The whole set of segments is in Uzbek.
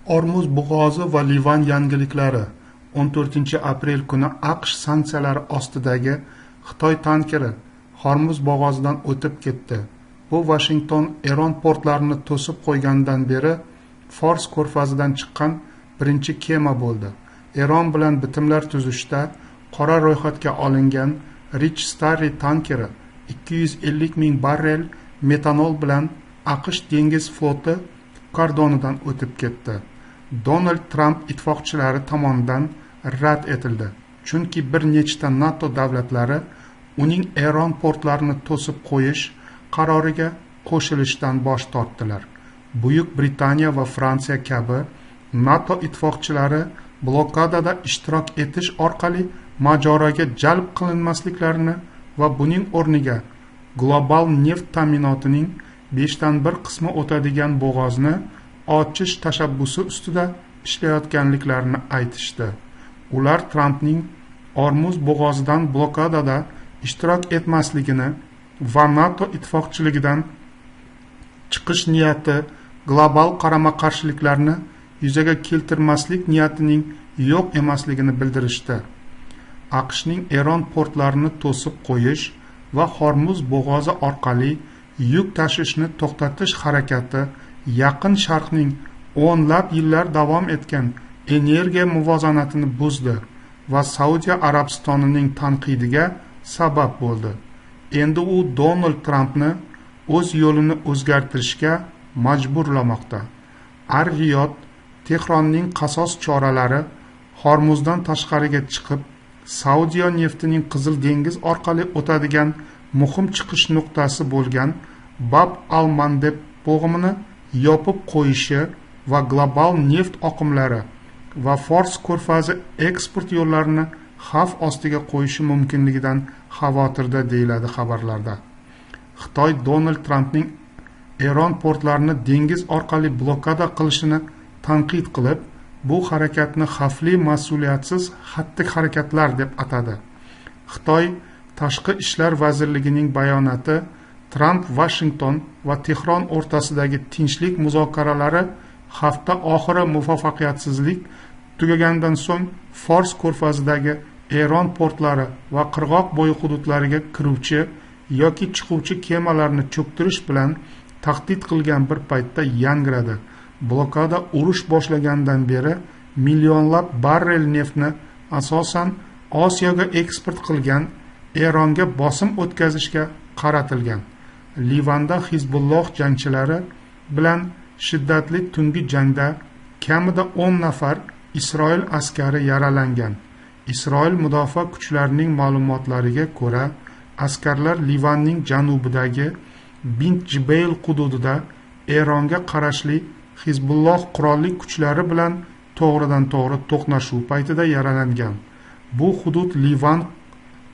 Ormuz bo'g'ozi va Livan yangiliklari. 14-aprel kuni AQSh sanksiyalari ostidagi Xitoy tankeri Hormuz bo'g'ozidan o'tib ketdi. Bu Washington Eron portlarini to'sib qo'ygandan beri Fors ko'rfazidan chiqqan birinchi kema bo'ldi. Eron bilan bitimlar tuzishda qora ro'yxatga olingan Rich Starry tankeri 250 ming barrel metanol bilan AQSh dengiz floti kordonidan o'tib ketdi. Donald Trump ittifoqchilari tomonidan rad etildi, chunki bir nechta NATO davlatlari uning Eron portlarini to'sib qo'yish qaroriga qo'shilishdan bosh tortdilar. Buyuk Britaniya va Fransiya kabi NATO ittifoqchilari blokadada ishtirok etish orqali mojaroga jalb qilinmasliklarini va buning o'rniga global neft ta'minotining 1/5 qismi o'tadigan bo'g'ozni ochish tashabbusi ustida ishlayotganliklarini aytishdi. Ular Trampning Ormuz bo'g'ozidan blokadada ishtirok etmasligini va NATO ittifoqchiligidan chiqish niyati global qarama-qarshiliklarni yuzaga keltirmaslik niyatining yo'q emasligini bildirishdi. AQShning Eron portlarini to'sib qo'yish va Hormuz bo'g'ozi orqali yuk tashishni to'xtatish harakati Yaqin Sharqning o'nlab yillar davom etgan energiya muvozanatini buzdi va Saudiya Arabistonining tanqidiga sabab bo'ldi. Endi u Donald Trampni o'z yo'lini o'zgartirishga majburlamoqda. Ar-Riyod Tehronning qasos choralari Hormuzdan tashqariga chiqib, Saudiya neftining Qizil dengiz orqali o'tadigan muhim chiqish nuqtasi bo'lgan Bab al-Mandeb bo'g'imini yopib qo'yishi va global neft oqimlari va Fors ko'rfazi eksport yo'llarini xavf ostiga qo'yishi mumkinligidan xavotirda, deyiladi xabarlarda. Xitoy Donald Trampning Eron portlarini dengiz orqali blokada qilishini tanqid qilib, bu harakatni xavfli, mas'uliyatsiz xatti-harakatlar deb atadi. Xitoy Tashqi ishlar vazirligining bayonoti Trump Washington va Tehron o'rtasidagi tinchlik muzokaralari hafta oxiri muvaffaqiyatsizlik tugagandan so'ng Fors ko'rfazidagi Eron portlari va qirg'oq bo'yi hududlariga kiruvchi yoki chiquvchi kemalarni cho'ktirish bilan tahdid qilgan bir paytda yangradi. Blokada urush boshlagandan beri millionlab barrel neftni asosan Osiyoga eksport qilgan Eronga bosim o'tkazishga qaratilgan. Livanda Hizbulloh jangchilari bilan shiddatli tungi jangda kamida 10 nafar Isroil askari yaralangan. Isroil mudofaa kuchlarining ma'lumotlariga ko'ra, askarlar Livanning janubidagi Bint Jibeyl hududida Eronga qarashli Hizbulloh qurolli kuchlari bilan to'g'ridan-to'g'ri to'qnashuv paytida yaralangan. Bu hudud Livan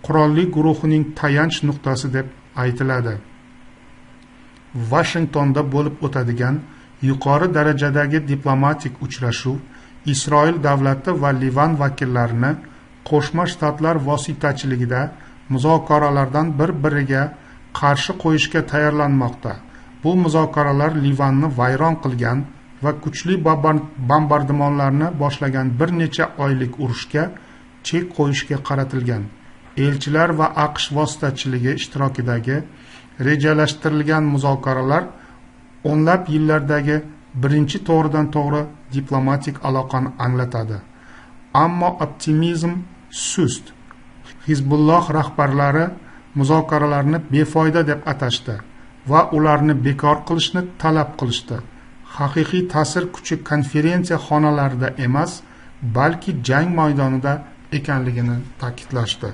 qurolli guruhining tayanch nuqtasi deb aytiladi. Washingtonda bo'lib o'tadigan yuqori darajadagi diplomatik uchrashuv Isroil davlati va Livan vakillarini Qo'shma Shtatlar vositachiligida muzokaralardan bir-biriga qarshi qo'yishga tayyorlanmoqda. Bu muzokaralar Livanni vayron qilgan va kuchli bombardimonlarni boshlagan bir necha oylik urushga chek qo'yishga qaratilgan. Elchilar va AQSh vositachiligi ishtirokidagi rejalashtirilgan muzokaralar o'nlab yillardagi birinchi to'g'ridan-to'g'ri diplomatik aloqani anglatadi. Ammo optimizm sust. Hizbulloh rahbarlari muzokaralarni befoyda deb atashdi va ularni bekor qilishni talab qilishdi. Haqiqiy ta'sir kuchi konferensiya xonalarida emas, balki jang maydonida ekanligini ta'kidlashdi.